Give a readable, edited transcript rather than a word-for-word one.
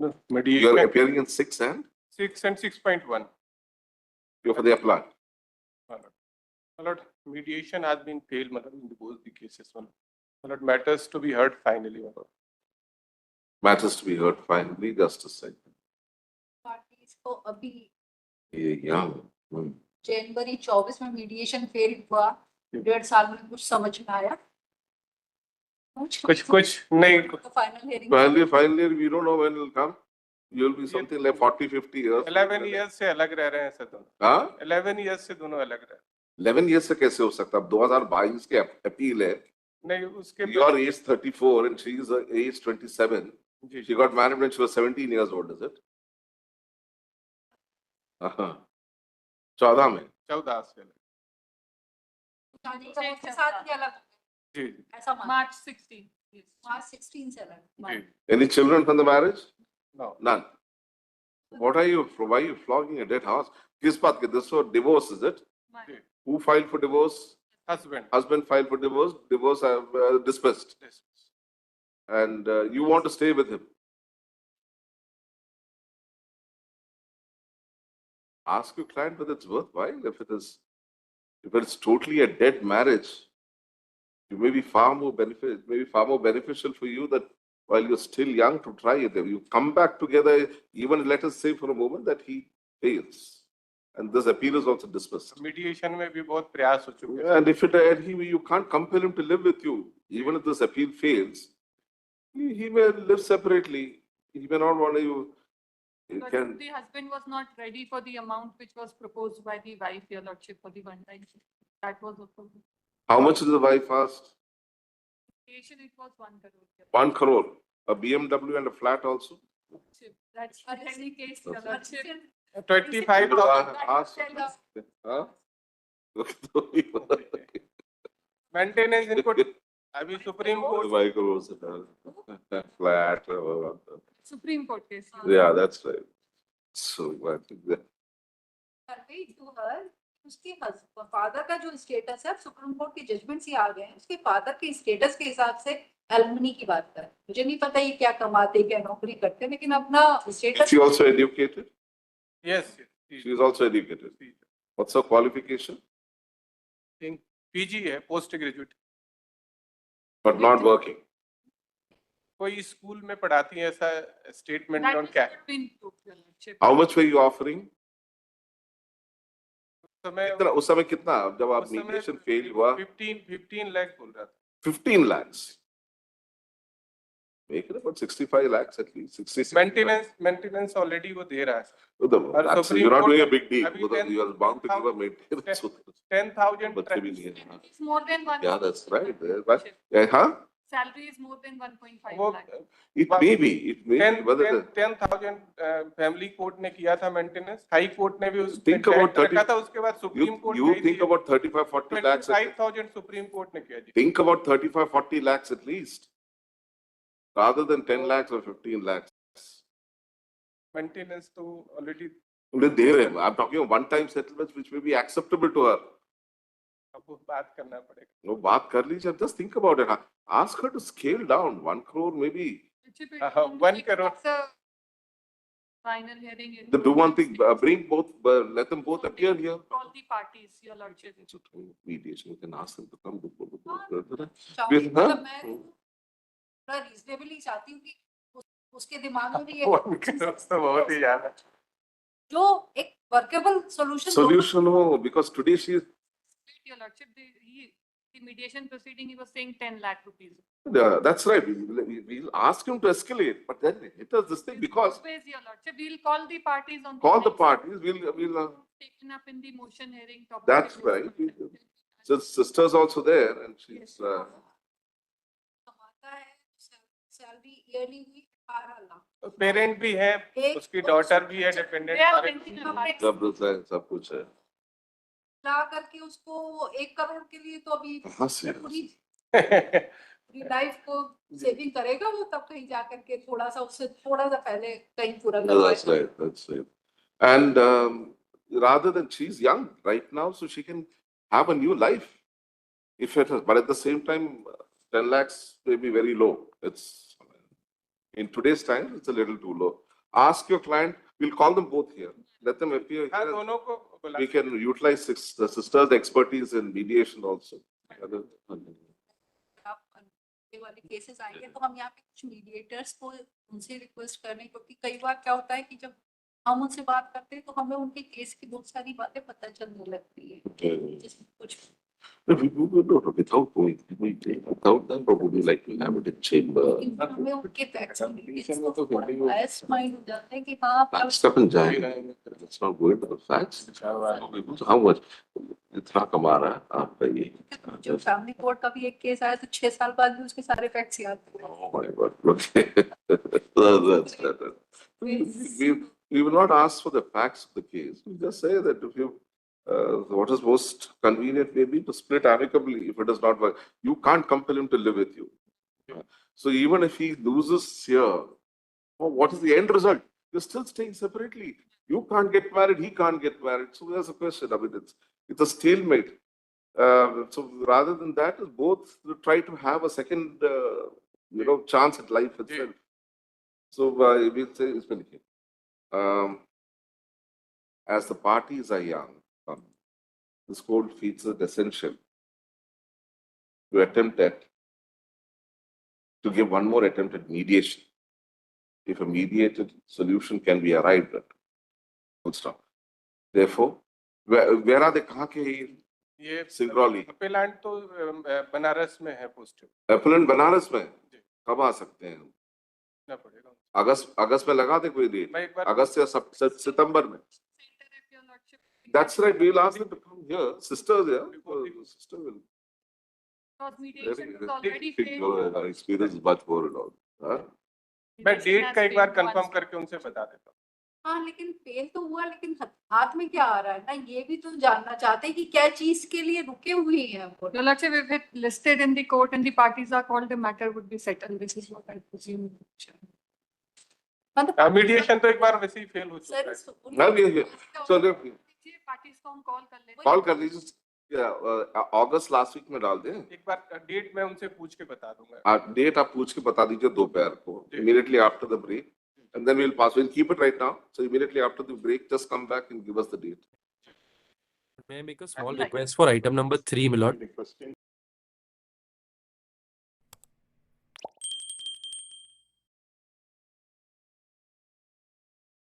No, You are mediation appearing in 6 and 6 and 6.1. you're for the appellant. My lord, mediation has been failed, my lord, in both the cases. My lord, matters to be heard finally, my lord. Matters to be heard finally, just a second. Parties को अभी Yeah. जनवरी 24 में mediation fail हुआ, 1.5 साल में कुछ समझ में आया कुछ नहीं, final hearing Finally, we don't know when it will come. You'll be something like 40-50 years. 11 years से अलग रह रहे हैं सर दोनों। हाँ? 11 years से दोनों अलग रह रहे हैं। 11 years से कैसे हो सकता? अब 2022 के अपील है. नहीं, उसके Your age 34 and she is age 27. Ji, She got married when she was 17 years old, is it? 14 में. 14 से अलग। शादी का वक्त साथ ही अलग जी, ऐसा March 16. Yes. मार्च 16 से अलग जी, Any children from the marriage? no. None. What are you? Why are you flogging a dead horse? किस बात के? This for divorce, is it? Ji, Who filed for divorce? husband. Husband filed for divorce. Divorce dismissed. And you want to stay with him. Ask your client whether it's worthwhile. If it's totally a dead marriage, it may be far more beneficial for you that while you're still young to try it. You come back together, even let us say for a moment that he fails. And this appeal is also dismissed. Mediation में भी बहुत प्रयास हो चुके हैं। And if you can't compel him to live with you, even if this appeal fails, he may live separately. He may not want to. But the husband was not ready for the amount which was proposed by the wife, your lordship, for the one time. That was also. How much is the wife asked? It was 1 crore. 1 crore. A BMW and a flat also. That's the case, your lordship. 25,000 Ask. Huh? Maintenance इनको अभी supreme court 5 crores a flat. Supreme Court case. Yeah, that's right. So I think that. to her, उसके father का जो status है, supreme court के judgement से आ गए हैं, उसके फादर के स्टेटस के हिसाब से एलुमनी की बात करें। मुझे नहीं पता ये क्या कमाते, क्या नौकरी करते, लेकिन अपना status. She also educated? Yes, She is also educated. What's her qualification? PG है, post graduate. But not working. कोई स्कूल में पढ़ाती है, ऐसा स्टेटमेंट That ऑन is क्या? Supreme Court, your lordship. How much were you offering? उस उस समय कितना जब आप समय मीडिएशन फेल हुआ? 15 लाख बोल रहा था। 15 lakhs. Make it about 65 lakhs at least. 60. Maintenance already वो दे रहा है। That's, Supreme you're not Court doing a big deal. अभी You are bound to give a maintenance. 10,000 बच्चे भी नहीं हैं। It's more than 1. Yeah, that's right. But, huh? Salary is more than 1.5 वो lakh. It may be. It may be. Whether the, 10,000 family court ने किया था maintenance, high court ने भी उस Think about 30 रखा था, उसके बाद supreme court you think about 35-40 lakhs. 25,000 supreme court ने किया जी। Think about 35-40 lakhs at least, rather than 10 lakhs or 15 lakhs. Maintenance तो ऑलरेडी दे रहे हैं। I'm talking of one-time settlements which may be acceptable to her. अब बात करना पड़ेगा। No, बात कर लीजिए. Just think about it. Ask her to scale down. 1 crore maybe. 1 crore. Final hearing. Then do one thing. Bring both. Let them both appear here. Call the parties, your lordship. Mediation. You can ask them to come. मतलब मैं थोड़ा reasonably चाहती हूँ कि उसके दिमाग में भी ये 1 crore तो बहुत ही ज्यादा। जो एक वर्केबल सॉल्यूशन Solution हो, because today she is. Your lordship, the mediation proceeding, he was saying 10 lakh rupees. Yeah, that's right. We'll ask him to escalate, but then it does this thing because Always, your lordship, we'll call the parties on. call the next- parties. We'll. Taken up in the motion hearing. topic. That's right. So sister's also there, and she's. कमाता है, salary yearly हुई 18 lakh. Parent भी है, उसकी daughter भी है, dependent. They are renting a flat. सब कुछ है। ला करके उसको 1 करोड़ के लिए तो अभी कहाँ से? पूरी लाइफ को सेविंग करेगा वो, तब कहीं जा करके थोड़ा सा उससे थोड़ा सा पहले कहीं पूरा That's right. That's right. And rather than she's young right now, so she can have a new life. If it has, but at the same time, 10 lakhs may be very low. It's in today's time, it's a little too low. ask your client, we'll call them both here. Let them appear हाँ here. दोनों को बुला We can utilize the sister's expertise in mediation also. आप ये वाले cases आएंगे तो हम यहाँ पे कुछ मीडिएटर्स को उनसे रिक्वेस्ट कर रहे हैं, क्योंकि कई बार क्या होता है कि जब हम उनसे बात करते हैं तो हमें उनके केस की बहुत सारी बातें पता चलने लगती है, जिसमें कुछ Without them, but would you like to have it in chamber? हमें उनके फैक्ट्स Mediation में तो फिर भी वो- बायस माइंड हो जाता है कि हाँ Facts up and जाएंगे. Let's not go into the facts. So how much? इतना कमा रहा है आपका ये. जो फैमिली कोर्ट का भी एक केस आया तो 6 साल बाद भी उसके सारे फैक्ट्स याद थे। Oh my God. Okay. That's better. We will not ask for the facts of the case. We just say that if you, what is most convenient maybe to split amicably if it does not work. You can't compel him to live with you. So even if he loses here, what is the end result? You're still staying separately. You can't get married, he can't get married. So there's a question. I mean, it's a stalemate. So rather than that, both try to have a second, chance at life itself. So we'll say, as the parties are young, this code feels it essential to attempt to give one more attempt at mediation. If a mediated solution can be arrived at, full stop. Therefore, where are they? कहाँ के हैं ये? ये Singrauli. अपेलांट तो बनारस में है posted Appellant Banaras में कब आ सकते हैं? ना पड़ेगा अगस्त में लगा दे कोई डेट. मैं एक बार अगस्त या सितंबर में. That's right. We'll ask them to come here. Sisters, yeah. Sister will. Because mediation was already failed. Our experience is much more and all. Huh? मैं Mediation डेट has का एक बार failed कंफर्म once. करके उनसे बता देता हूँ हाँ लेकिन फेल तो हुआ, लेकिन हाथ में क्या आ रहा है ना, ये भी तो जानना चाहते हैं कि क्या चीज के लिए रुके हुए हैं वो। Your Lordship, if it listed in the court and the parties are called, the matter would be settled. This is what I presume. मतलब मीडिएशन तो एक बार वैसे ही फेल हो चुका है सर Ma'am, ये- so look, Parties को हम call कर लेंगे. call कर लीजिए. अगस्त लास्ट वीक में डाल दें. एक बार डेट मैं उनसे पूछ के बता दूंगा डेट आप पूछ के बता दीजिए दोपहर को. Immediately after the break, and then we'll pass. We'll keep it right now. So immediately after the break, just come back and give us the date. May I make a small Right. request for item number 3, my lord?